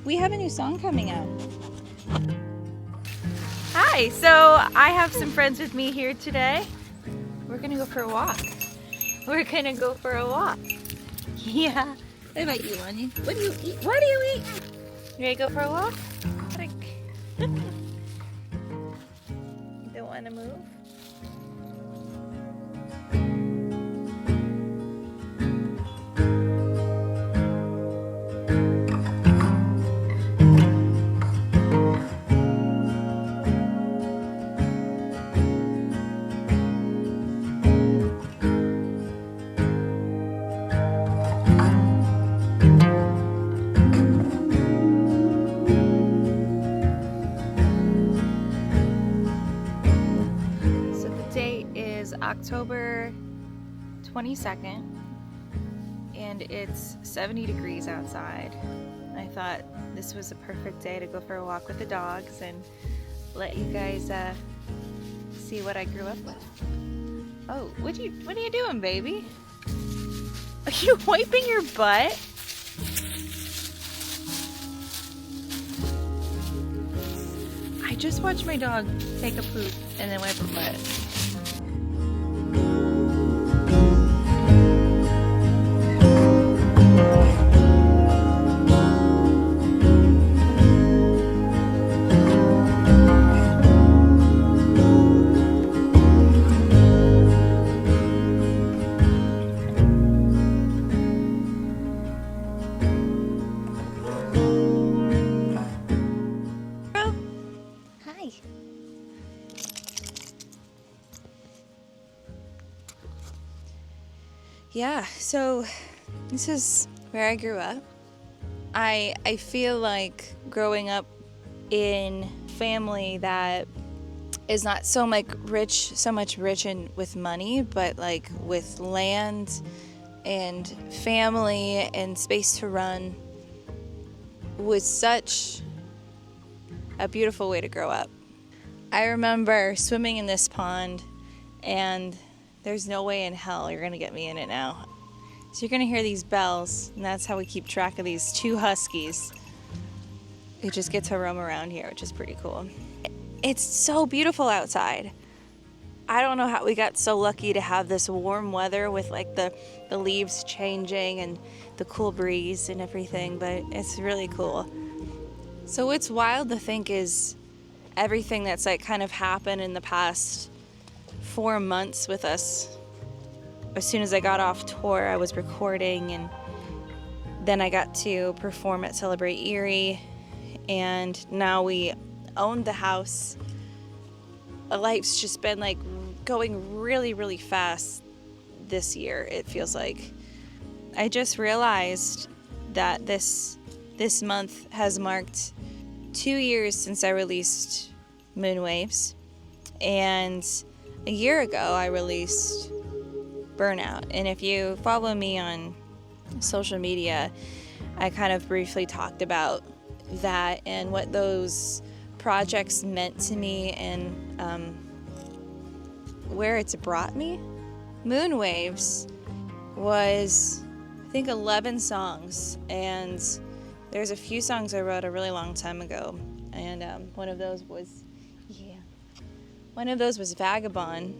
We have a new song coming out. Hi, so I have some friends with me here today. We're gonna go for a walk. We're gonna go for a walk. Yeah. What about you, Lonnie? What do you eat? What do you eat? You ready to go for a walk? You don't wanna move? October 22nd and it's 70 degrees outside. I thought this was a perfect day to go for a walk with the dogs and let you guys see what I grew up with. Oh, what are you doing, baby? Are you wiping your butt? I just watched my dog take a poop and then wipe her butt. Yeah, so this is where I grew up. I feel like growing up in family that is not so much rich in with money, but like with land and family and space to run was such a beautiful way to grow up. I remember swimming in this pond, and there's no way in hell you're gonna get me in it now. So you're gonna hear these bells, and that's how we keep track of these two huskies who just get to roam around here, which is pretty cool. It's so beautiful outside. I don't know how we got so lucky to have this warm weather with like the leaves changing and the cool breeze and everything, but it's really cool. So what's wild to think is everything that's like kind of happened in the past 4 months with us. As soon as I got off tour, I was recording, and then I got to perform at Celebrate Erie, and now we own the house. Life's just been like going really, really fast this year, it feels like. I just realized that this month has marked 2 years since I released Moonwaves, and a year ago I released Burnout. And if you follow me on social media, I kind of briefly talked about that and what those projects meant to me and where it's brought me. Moonwaves was, I think, 11 songs, and there's a few songs I wrote a really long time ago, and one of those was Vagabond,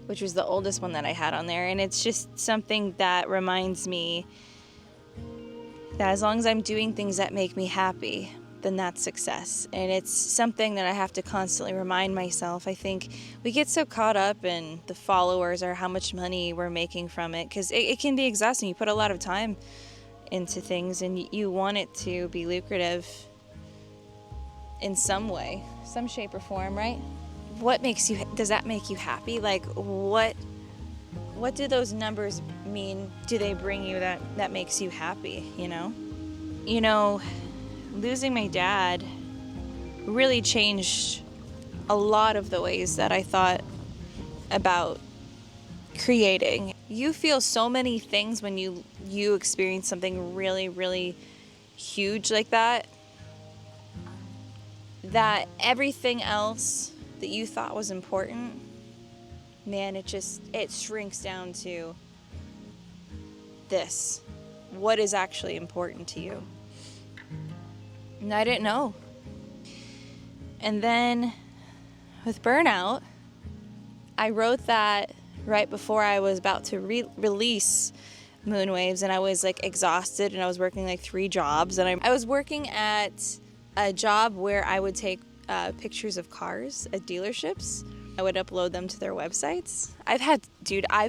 which was the oldest one that I had on there. And it's just something that reminds me that as long as I'm doing things that make me happy, then that's success. And it's something that I have to constantly remind myself. I think we get so caught up in the followers or how much money we're making from it, because it can be exhausting. You put a lot of time into things and you want it to be lucrative in some way, some shape or form, right? Does that make you happy? Like, what do those numbers mean? Do they bring you that makes you happy, you know? You know, losing my dad really changed a lot of the ways that I thought about creating. You feel so many things when you experience something really, really huge like that everything else that you thought was important, man, it shrinks down to this. What is actually important to you? And I didn't know. And then with Burnout, I wrote that right before I was about to release Moonwaves, and I was like exhausted, and I was working like 3 jobs, and I was working at a job where I would take pictures of cars at dealerships. I would upload them to their websites. I've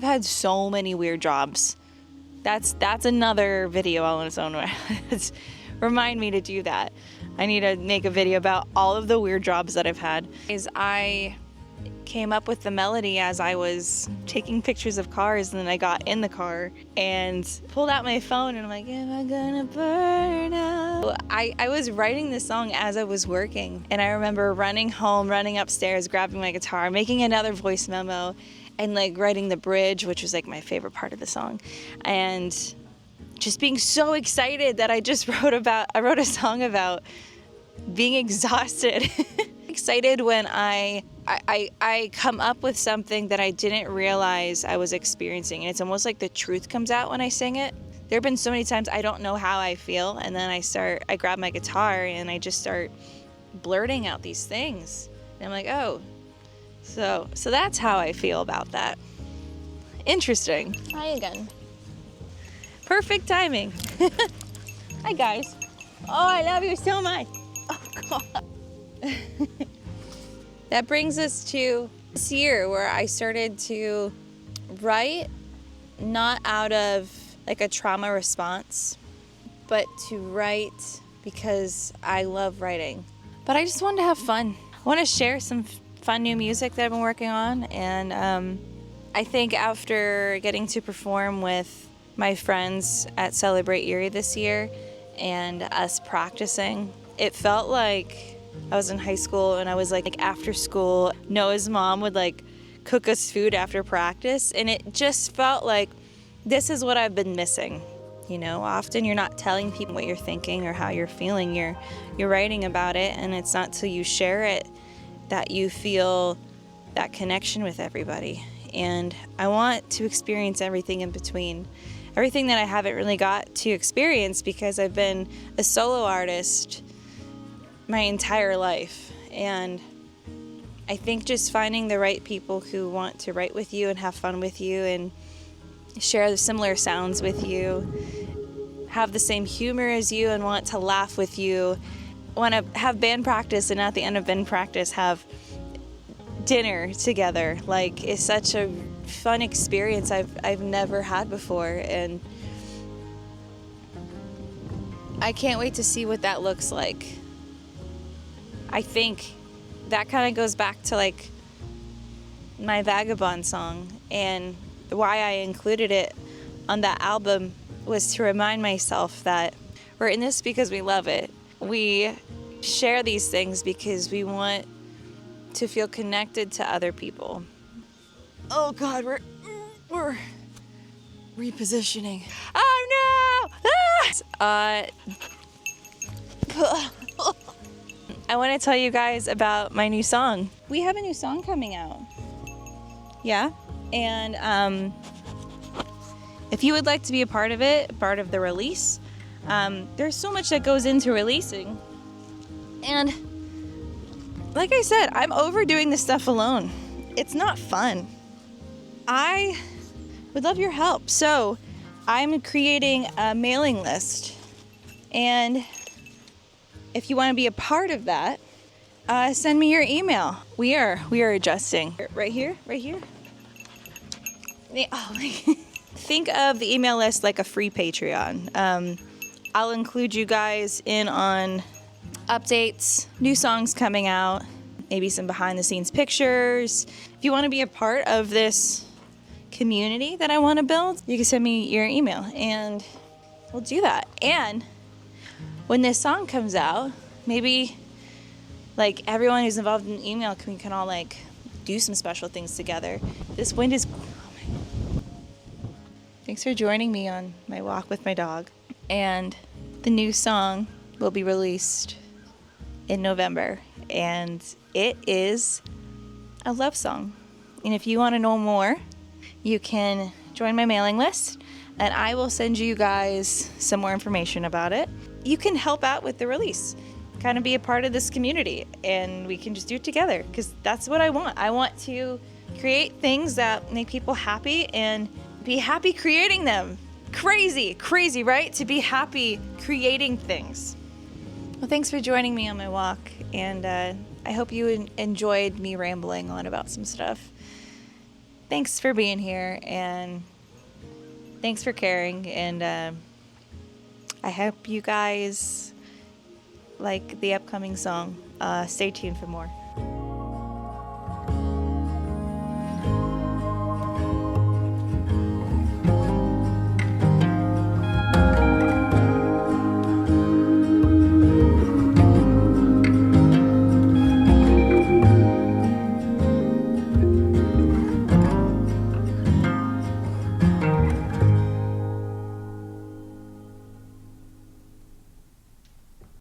had so many weird jobs. That's another video on its own. Remind me to do that. I need to make a video about all of the weird jobs that I've had. I came up with the melody as I was taking pictures of cars, and then I got in the car and pulled out my phone, and I'm like, am I gonna burn out? I was writing this song as I was working, and I remember running home, running upstairs, grabbing my guitar, making another voice memo, and like writing the bridge, which was like my favorite part of the song, and just being so excited that I wrote a song about being exhausted. Excited when I come up with something that I didn't realize I was experiencing, and it's almost like the truth comes out when I sing it. There have been so many times I don't know how I feel, and then I grab my guitar and I just start blurting out these things. And I'm like, oh, so that's how I feel about that. Interesting. Hi again. Perfect timing. Hi guys. Oh, I love you so much. Oh God. That brings us to this year where I started to write not out of like a trauma response, but to write because I love writing. But I just wanted to have fun. I want to share some fun new music that I've been working on, and I think after getting to perform with my friends at Celebrate Erie this year and us practicing, it felt like I was in high school, and I was like after school, Noah's mom would like cook us food after practice, and it just felt like this is what I've been missing. You know, often you're not telling people what you're thinking or how you're feeling. You're writing about it, and it's not till you share it that you feel that connection with everybody. And I want to experience everything in between. Everything that I haven't really got to experience because I've been a solo artist my entire life. And I think just finding the right people who want to write with you and have fun with you and share the similar sounds with you, have the same humor as you and want to laugh with you, want to have band practice and at the end of band practice have dinner together, like, is such a fun experience I've never had before, and I can't wait to see what that looks like. I think that kind of goes back to like my Vagabond song, and why I included it on that album was to remind myself that we're in this because we love it. We share these things because we want to feel connected to other people. Oh God, we're repositioning. Oh no! Ah! I want to tell you guys about my new song. We have a new song coming out. Yeah? And if you would like to be a part of it, part of the release, there's so much that goes into releasing. And like I said, I'm overdoing this stuff alone. It's not fun. I would love your help. So I'm creating a mailing list. And if you want to be a part of that, send me your email. We are adjusting. Right here. Think of the email list like a free Patreon. I'll include you guys in on updates, new songs coming out, maybe some behind the scenes pictures. If you want to be a part of this community that I want to build, you can send me your email and we'll do that. And when this song comes out, maybe like everyone who's involved in the email can all like do some special things together. This wind is... Thanks for joining me on my walk with my dog. And the new song will be released in November, and it is a love song. And if you want to know more, you can join my mailing list, and I will send you guys some more information about it. You can help out with the release. kind of be a part of this community, and we can just do it together, because that's what I want. I want to create things that make people happy and be happy creating them. Crazy, right? To be happy creating things. Well, thanks for joining me on my walk, and I hope you enjoyed me rambling on about some stuff. Thanks for being here, and thanks for caring, and I hope you guys like the upcoming song. Stay tuned for more.